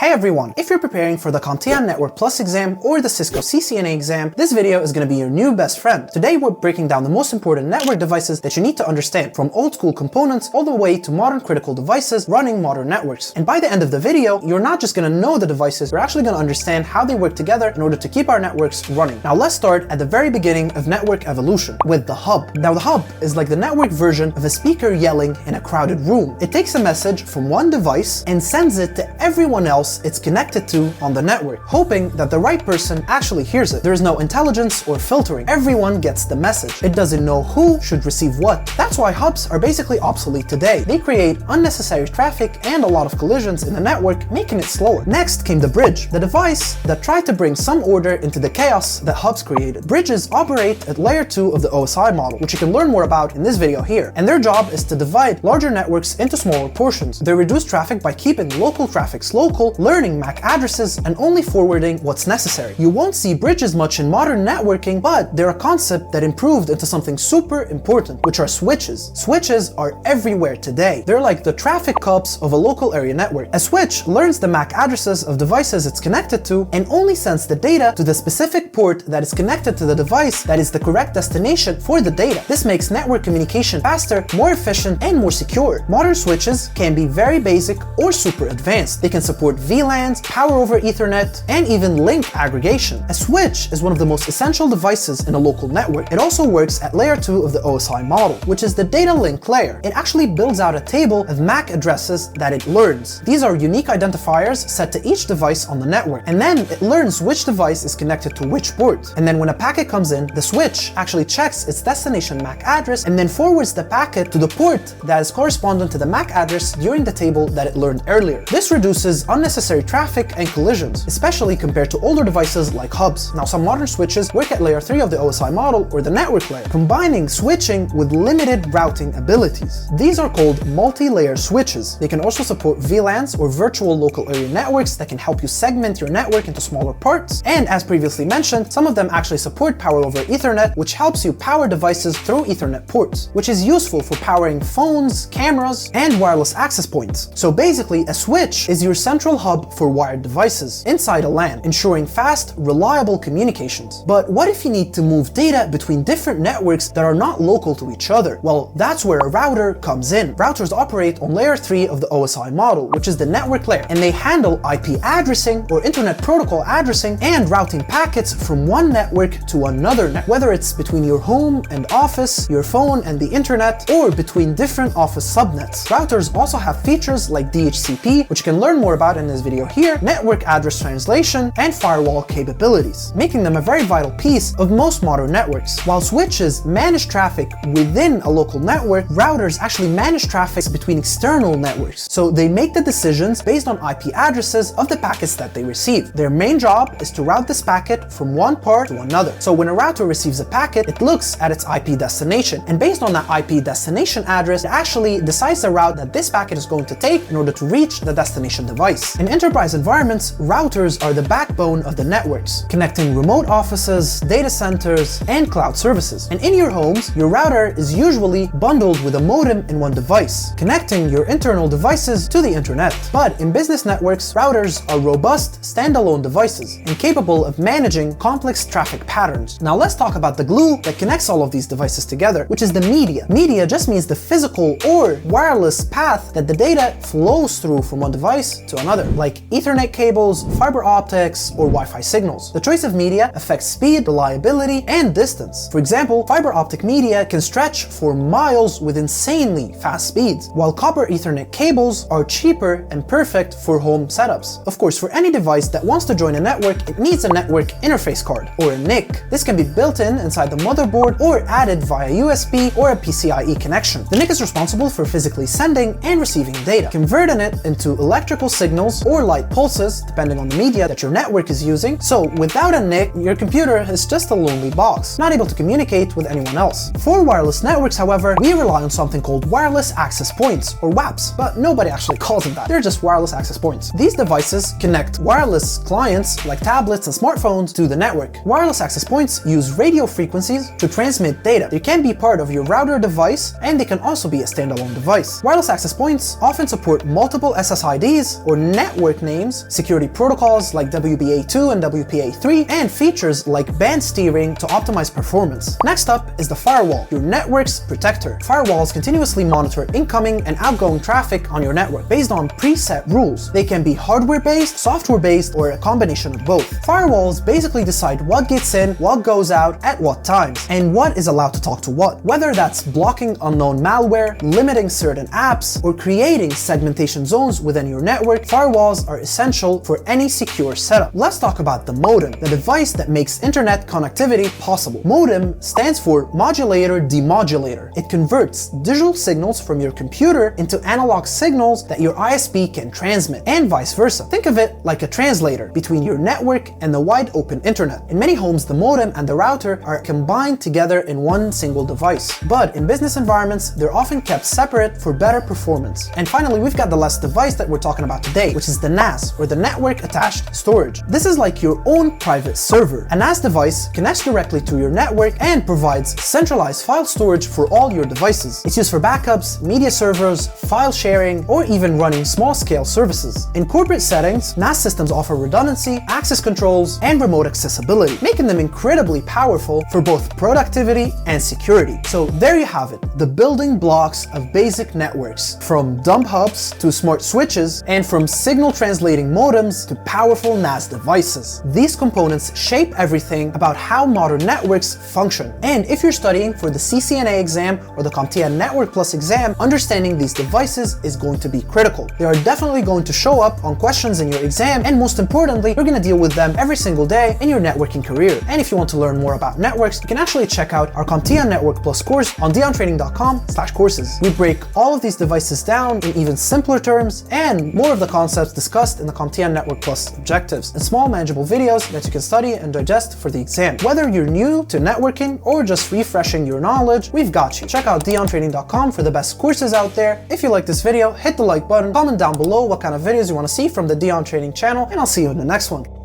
Hey everyone, if you're preparing for the CompTIA Network Plus exam or the Cisco CCNA exam, this video is going to be your new best friend. Today we're breaking down the most important network devices that you need to understand, from old school components all the way to modern critical devices running modern networks. And by the end of the video, you're not just going to know the devices, you're actually going to understand how they work together in order to keep our networks running. Now let's start at the very beginning of network evolution, with the hub. Now the hub is like the network version of a speaker yelling in a crowded room. It takes a message from one device and sends it to everyone else it's connected to on the network, hoping that the right person actually hears it. There is no intelligence or filtering. Everyone gets the message. It doesn't know who should receive what. That's why hubs are basically obsolete today. They create unnecessary traffic and a lot of collisions in the network, making it slower. Next came the bridge, the device that tried to bring some order into the chaos that hubs created. Bridges operate at layer 2 of the OSI model, which you can learn more about in this video here. And their job is to divide larger networks into smaller portions. They reduce traffic by keeping local traffics local, learning MAC addresses, and only forwarding what's necessary. You won't see bridges much in modern networking, but they're a concept that improved into something super important, which are switches. Switches are everywhere today. They're like the traffic cups of a local area network. A switch learns the MAC addresses of devices it's connected to and only sends the data to the specific port that is connected to the device that is the correct destination for the data. This makes network communication faster, more efficient, and more secure. Modern switches can be very basic or super advanced. They can support VLANs, power over Ethernet, and even link aggregation. A switch is one of the most essential devices in a local network. It also works at layer 2 of the OSI model, which is the data link layer. It actually builds out a table of MAC addresses that it learns. These are unique identifiers set to each device on the network, and then it learns which device is connected to which port. And then when a packet comes in, the switch actually checks its destination MAC address and then forwards the packet to the port that is correspondent to the MAC address during the table that it learned earlier. This reduces unnecessary traffic and collisions, especially compared to older devices like hubs. Now, some modern switches work at layer 3 of the OSI model or the network layer, combining switching with limited routing abilities. These are called multi-layer switches. They can also support VLANs or virtual local area networks that can help you segment your network into smaller parts. And as previously mentioned, some of them actually support power over Ethernet, which helps you power devices through Ethernet ports, which is useful for powering phones, cameras, and wireless access points. So basically, a switch is your central hub for wired devices inside a LAN, ensuring fast, reliable communications. But what if you need to move data between different networks that are not local to each other? Well, that's where a router comes in. Routers operate on layer 3 of the OSI model, which is the network layer, and they handle IP addressing or internet protocol addressing and routing packets from one network to another network, whether it's between your home and office, your phone and the internet, or between different office subnets. Routers also have features like DHCP, which you can learn more about in this video here, network address translation, and firewall capabilities, making them a very vital piece of most modern networks. While switches manage traffic within a local network, routers actually manage traffic between external networks. So they make the decisions based on IP addresses of the packets that they receive. Their main job is to route this packet from one part to another. So when a router receives a packet, it looks at its IP destination, and based on that IP destination address, it actually decides the route that this packet is going to take in order to reach the destination device. In enterprise environments, routers are the backbone of the networks, connecting remote offices, data centers, and cloud services. And in your homes, your router is usually bundled with a modem in one device, connecting your internal devices to the internet. But in business networks, routers are robust, standalone devices and capable of managing complex traffic patterns. Now let's talk about the glue that connects all of these devices together, which is the media. Media just means the physical or wireless path that the data flows through from one device to another, like Ethernet cables, fiber optics, or Wi-Fi signals. The choice of media affects speed, reliability, and distance. For example, fiber optic media can stretch for miles with insanely fast speeds, while copper Ethernet cables are cheaper and perfect for home setups. Of course, for any device that wants to join a network, it needs a network interface card, or a NIC. This can be built in inside the motherboard or added via USB or a PCIe connection. The NIC is responsible for physically sending and receiving data, converting it into electrical signals or light pulses, depending on the media that your network is using. So without a NIC, your computer is just a lonely box, not able to communicate with anyone else. For wireless networks, however, we rely on something called wireless access points, or WAPs, but nobody actually calls it that. They're just wireless access points. These devices connect wireless clients like tablets and smartphones to the network. Wireless access points use radio frequencies to transmit data. They can be part of your router device, and they can also be a standalone device. Wireless access points often support multiple SSIDs or network network names, security protocols like WBA2 and WPA3, and features like band steering to optimize performance. Next up is the firewall, your network's protector. Firewalls continuously monitor incoming and outgoing traffic on your network based on preset rules. They can be hardware-based, software-based, or a combination of both. Firewalls basically decide what gets in, what goes out, at what times, and what is allowed to talk to what. Whether that's blocking unknown malware, limiting certain apps, or creating segmentation zones within your network, firewalls are essential for any secure setup. Let's talk about the modem, the device that makes internet connectivity possible. Modem stands for modulator demodulator. It converts digital signals from your computer into analog signals that your ISP can transmit, and vice versa. Think of it like a translator between your network and the wide open internet. In many homes, the modem and the router are combined together in one single device. But in business environments, they're often kept separate for better performance. And finally, we've got the last device that we're talking about today, which is the NAS, or the network attached storage. This is like your own private server. A NAS device connects directly to your network and provides centralized file storage for all your devices. It's used for backups, media servers, file sharing, or even running small-scale services. In corporate settings, NAS systems offer redundancy, access controls, and remote accessibility, making them incredibly powerful for both productivity and security. So there you have it, the building blocks of basic networks, from dumb hubs to smart switches, and from signal translating modems to powerful NAS devices. These components shape everything about how modern networks function. And if you're studying for the CCNA exam or the CompTIA Network Plus exam, understanding these devices is going to be critical. They are definitely going to show up on questions in your exam, and most importantly, you're going to deal with them every single day in your networking career. And if you want to learn more about networks, you can actually check out our CompTIA Network Plus course on diontraining.com/courses. We break all of these devices down in even simpler terms and more of the concepts discussed in the CompTIA Network Plus objectives in small manageable videos that you can study and digest for the exam. Whether you're new to networking or just refreshing your knowledge, we've got you. Check out diontraining.com for the best courses out there. If you like this video, hit the like button, comment down below what kind of videos you want to see from the Dion Training channel, and I'll see you in the next one.